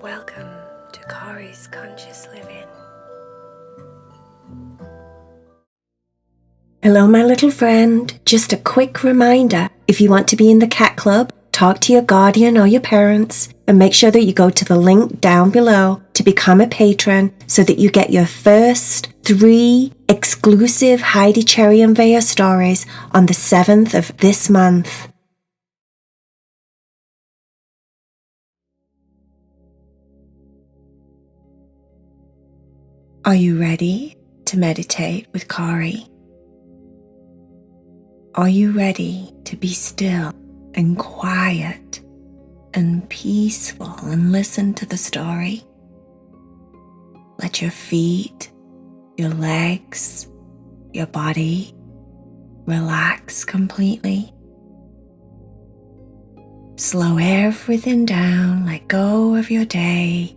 Welcome to Corey's Conscious Living. Hello, my little friend. Just a quick reminder, if you want to be in the cat club, talk to your guardian or your parents and make sure that you go to the link down below to become a patron so that you get your first 3 exclusive Heidi, Cherry and Vaya stories on the 7th of this month. Are you ready to meditate with Corey? Are you ready to be still and quiet and peaceful and listen to the story? Let your feet, your legs, your body relax completely. Slow everything down, let go of your day,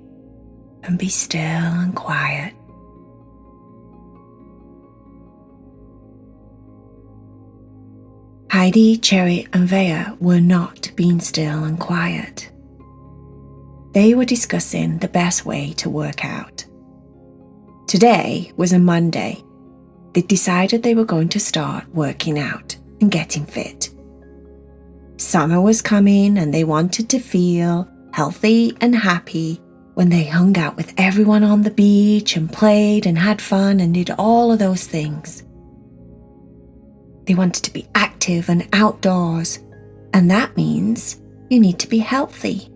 and be still and quiet. Heidi, Cherry and Vaya were not being still and quiet. They were discussing the best way to work out. Today was a Monday. They decided they were going to start working out and getting fit. Summer was coming and they wanted to feel healthy and happy when they hung out with everyone on the beach and played and had fun and did all of those things. They wanted to be active and outdoors, and that means you need to be healthy.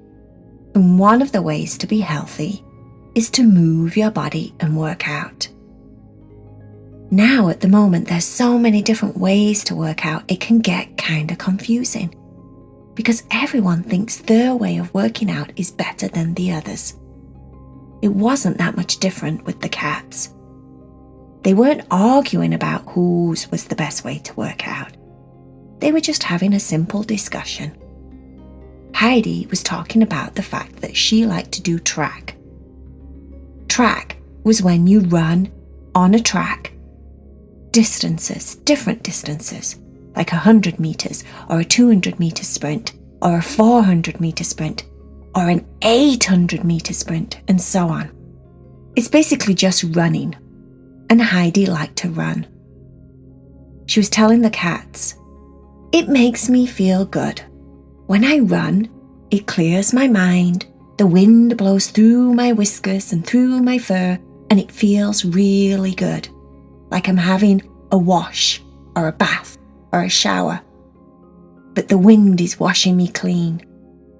And one of the ways to be healthy is to move your body and work out. Now at the moment there's so many different ways to work out, it can get kind of confusing because everyone thinks their way of working out is better than the others. It wasn't that much different with the cats. They weren't arguing about whose was the best way to work out. They were just having a simple discussion. Heidi was talking about the fact that she liked to do track. Track was when you run on a track distances, different distances, like 100 meters or a 200 meter sprint or a 400 meter sprint or an 800 meter sprint and so on. It's basically just running. And Heidi liked to run. She was telling the cats, "It makes me feel good. When I run, it clears my mind, the wind blows through my whiskers and through my fur, and it feels really good, like I'm having a wash or a bath or a shower. But the wind is washing me clean,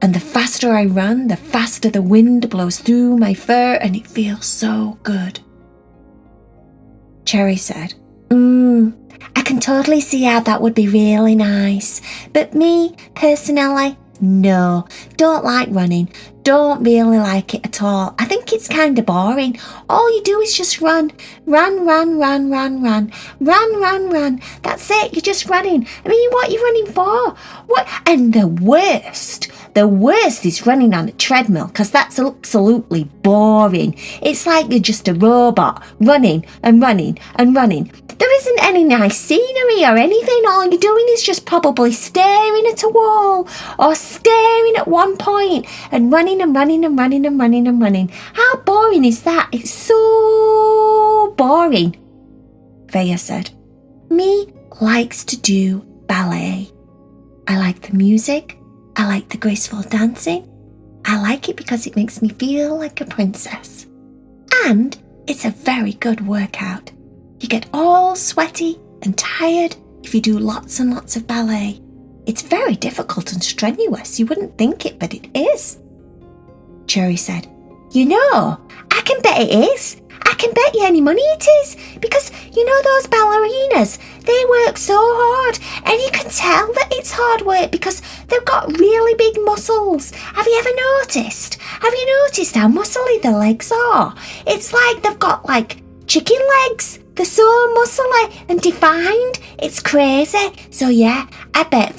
and the faster I run, the faster the wind blows through my fur, and it feels so good." Cherry said, I can totally see how that would be really nice. But me, personally, no, don't like running. Don't really like it at all. I think it's kind of boring. All you do is just run. Run, run, run, run, run. Run, run, run. That's it, you're just running. I mean, what are you running for? What? And the worst is running on a treadmill because that's absolutely boring. It's like you're just a robot running and running and running. There isn't any nice scenery or anything. All you're doing is just probably staring at a wall or staring at one point and running and running and running and running and running. How boring is that? It's so boring. Vaya said, Me likes to do ballet. I like the music. I like the graceful dancing. I like it because it makes me feel like a princess. And it's a very good workout. You get all sweaty and tired if you do lots and lots of ballet. It's very difficult and strenuous. You wouldn't think it, but it is. Cherry said, You know, I can bet it is. I can bet you any money it is. Because, you know, those ballerinas, they work so hard. And you can tell that it's hard work because they've got really big muscles. Have you ever noticed? Have you noticed how muscly the legs are? It's like they've got like chicken legs. They're so muscly and defined. It's crazy. So yeah, I bet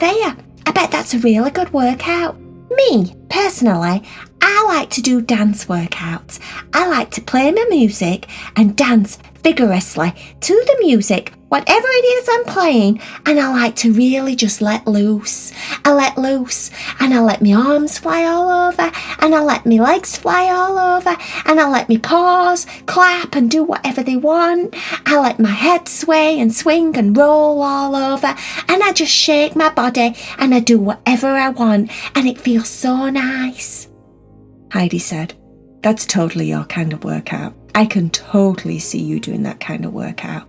that's a really good workout. Me, personally, I I like to do dance workouts. I like to play my music and dance vigorously to the music, whatever it is I'm playing, and I like to really just let loose. I let loose, and I let my arms fly all over, and I let my legs fly all over, and I let my paws clap and do whatever they want. I let my head sway and swing and roll all over, and I just shake my body, and I do whatever I want, and it feels so nice. Heidi said, "That's totally your kind of workout. I can totally see you doing that kind of workout."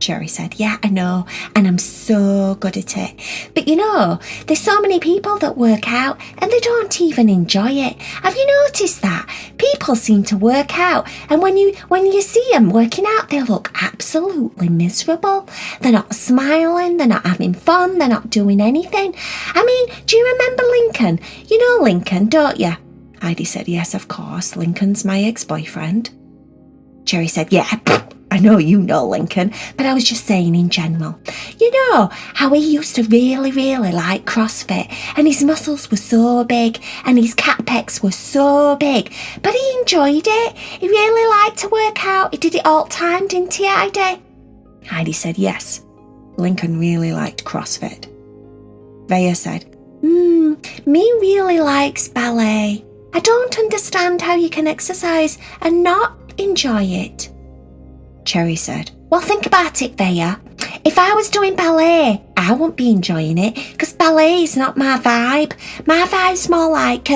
Sherry said, "Yeah, I know, and I'm so good at it. But you know, there's so many people that work out and they don't even enjoy it. Have you noticed that? People seem to work out, and when you see them working out, they look absolutely miserable. They're not smiling, they're not having fun, they're not doing anything. I mean, do you remember Lincoln? You know Lincoln, don't you?" Heidi said, "Yes, of course. Lincoln's my ex-boyfriend." Sherry said, "Yeah, I know you know Lincoln, but I was just saying in general. You know how he used to really, really like CrossFit, and his muscles were so big and his cat pecs were so big, but he enjoyed it. He really liked to work out. He did it all the time, didn't he, Heidi?" Heidi said, "Yes, Lincoln really liked CrossFit." Vaya said, "Me really likes ballet. I don't understand how you can exercise and not enjoy it." Cherry said, "Well, think about it, Vaya. If I was doing ballet, I wouldn't be enjoying it because ballet is not my vibe. My vibe's more like,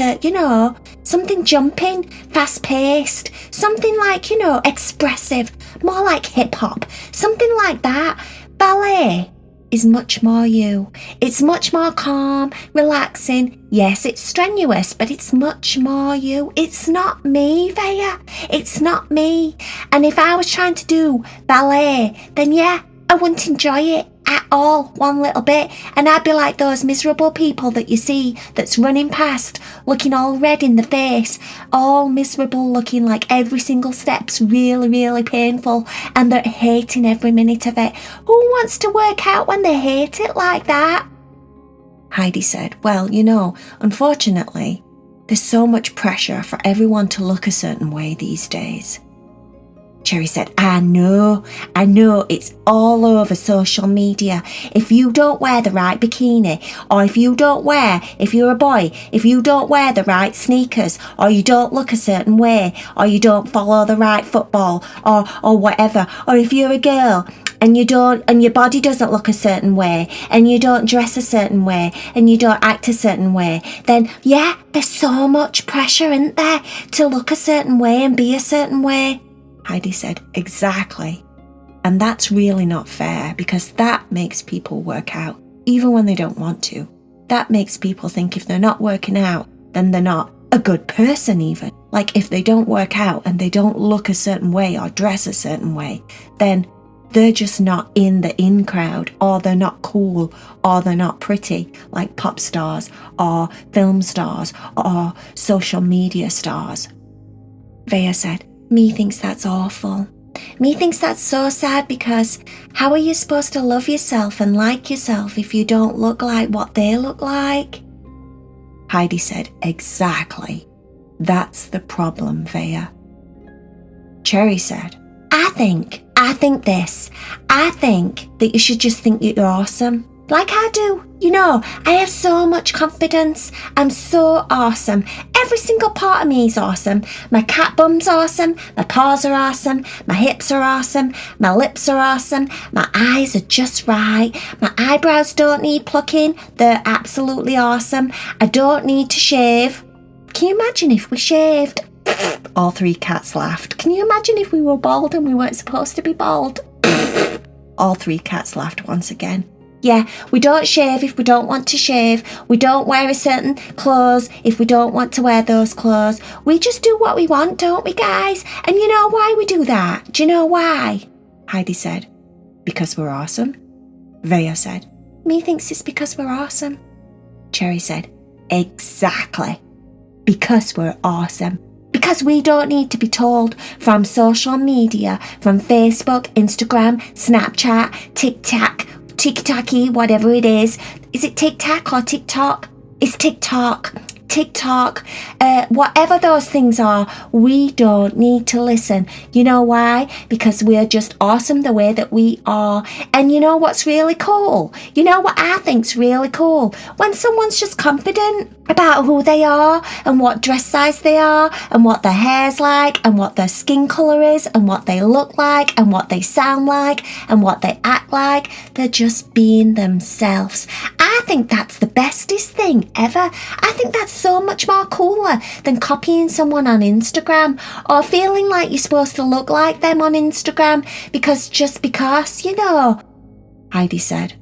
something jumping, fast-paced, something like, expressive, more like hip-hop, something like that. Ballet is much more you. It's much more calm, relaxing. Yes, it's strenuous, but it's much more you. It's not me, Vaya. It's not me. And if I was trying to do ballet, then yeah, I wouldn't enjoy it at all, one little bit. And I'd be like those miserable people that you see that's running past, looking all red in the face, all miserable looking, like every single step's really, really painful, and they're hating every minute of it. Who wants to work out when they hate it like that?" Heidi said, "Well, unfortunately, there's so much pressure for everyone to look a certain way these days." Cherry said, I know, it's all over social media. If you don't wear the right bikini, or if you're a boy, if you don't wear the right sneakers, or you don't look a certain way, or you don't follow the right football, or whatever, or if you're a girl, and your body doesn't look a certain way, and you don't dress a certain way, and you don't act a certain way, then yeah, there's so much pressure, isn't there, to look a certain way and be a certain way. Heidi said, "Exactly. And that's really not fair, because that makes people work out, even when they don't want to. That makes people think if they're not working out, then they're not a good person even. Like if they don't work out and they don't look a certain way or dress a certain way, then they're just not in the in crowd, or they're not cool, or they're not pretty, like pop stars or film stars or social media stars." Vaya said, "Me thinks that's awful. Me thinks that's so sad, because how are you supposed to love yourself and like yourself if you don't look like what they look like?" Heidi said, "Exactly. That's the problem, Vaya." Cherry said, I think this. I think that you should just think that you're awesome. Like I do. I have so much confidence. I'm so awesome. Every single part of me is awesome. My cat bum's awesome. My paws are awesome. My hips are awesome. My lips are awesome. My eyes are just right. My eyebrows don't need plucking. They're absolutely awesome. I don't need to shave. Can you imagine if we shaved? All three cats laughed. Can you imagine if we were bald and we weren't supposed to be bald? All three cats laughed once again. Yeah, we don't shave if we don't want to shave. We don't wear a certain clothes if we don't want to wear those clothes. We just do what we want, don't we, guys? And you know why we do that? Do you know why? Heidi said, "Because we're awesome." Vaya said, "Me thinks it's because we're awesome." Cherry said, "Exactly. Because we're awesome. Because we don't need to be told from social media, from Facebook, Instagram, Snapchat, TikTok, whatever it is. Is it TikTok or TikTok? It's TikTok. TikTok, whatever those things are, we don't need to listen. You know why? Because we're just awesome the way that we are. And you know what's really cool? You know what I think's really cool? When someone's just confident about who they are and what dress size they are and what their hair's like and what their skin colour is and what they look like and what they sound like and what they act like. They're just being themselves. I think that's the bestest thing ever. I think that's so much more cooler than copying someone on Instagram or feeling like you're supposed to look like them on Instagram because, you know. Heidi said,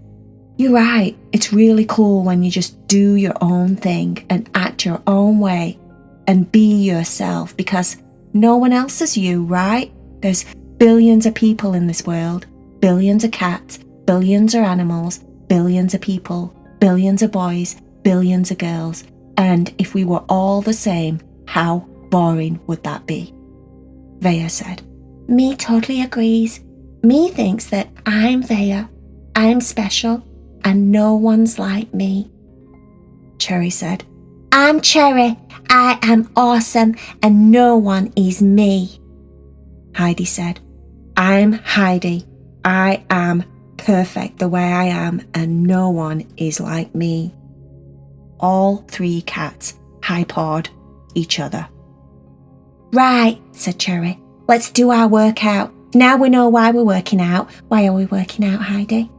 "You're right. It's really cool when you just do your own thing and act your own way and be yourself because no one else is you, right? There's billions of people in this world, billions of cats, billions of animals, billions of people, billions of boys, billions of girls. And if we were all the same, how boring would that be?" Vaya said, "Me totally agrees. Me thinks that I'm Vaya. I'm special. And no one's like me." Cherry said, "I'm Cherry. I am awesome and no one is me." Heidi said, "I'm Heidi. I am perfect the way I am and no one is like me." All three cats high-pawed each other. "Right," said Cherry. "Let's do our workout. Now we know why we're working out. Why are we working out, Heidi?"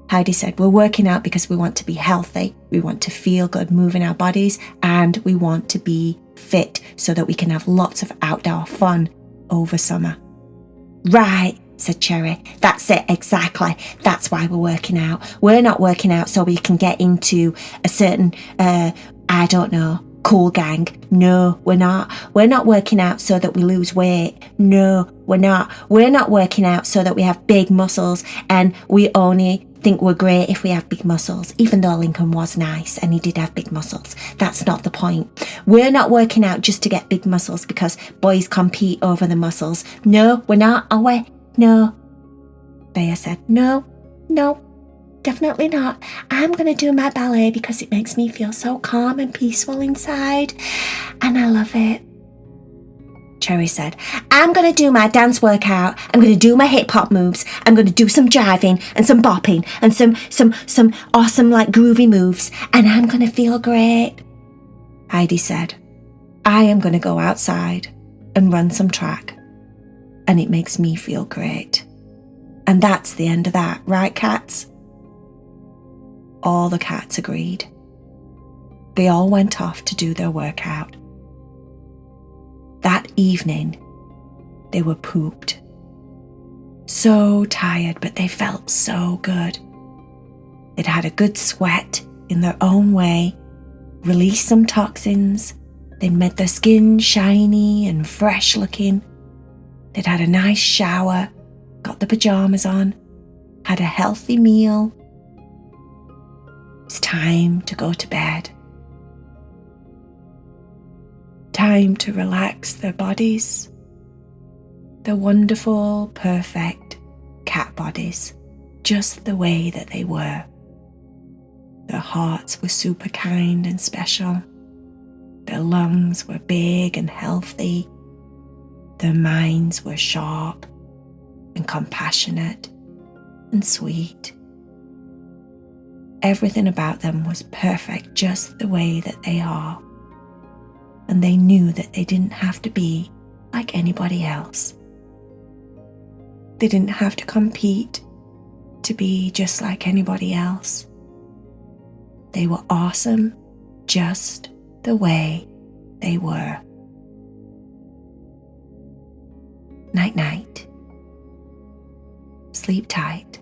Heidi said, "We're working out because we want to be healthy, we want to feel good moving our bodies, and we want to be fit so that we can have lots of outdoor fun over summer." "Right," said Cherry. "That's it, exactly. That's why we're working out. We're not working out so we can get into a certain, cool gang. No, we're not. We're not working out so that we lose weight. No, we're not. We're not working out so that we have big muscles and we only think we're great if we have big muscles, even though Lincoln was nice and he did have big muscles. That's not the point. We're not working out just to get big muscles because boys compete over the muscles. No, we're not, are we? No." Vaya said, No, definitely not. I'm going to do my ballet because it makes me feel so calm and peaceful inside, and I love it." Cherry said, "I'm going to do my dance workout. I'm going to do my hip hop moves. I'm going to do some jiving and some bopping and some awesome like groovy moves, and I'm going to feel great." Heidi said, "I am going to go outside and run some track, and it makes me feel great." And that's the end of that, right, cats? All the cats agreed. They all went off to do their workout. That evening, they were pooped. So tired, but they felt so good. They'd had a good sweat in their own way, released some toxins. They'd made their skin shiny and fresh looking. They'd had a nice shower, got the pajamas on, had a healthy meal. It's time to go to bed. Time to relax their bodies, their wonderful, perfect cat bodies, just the way that they were. Their hearts were super kind and special. Their lungs were big and healthy. Their minds were sharp and compassionate and sweet. Everything about them was perfect just the way that they are. And they knew that they didn't have to be like anybody else. They didn't have to compete to be just like anybody else. They were awesome just the way they were. Night night. Sleep tight.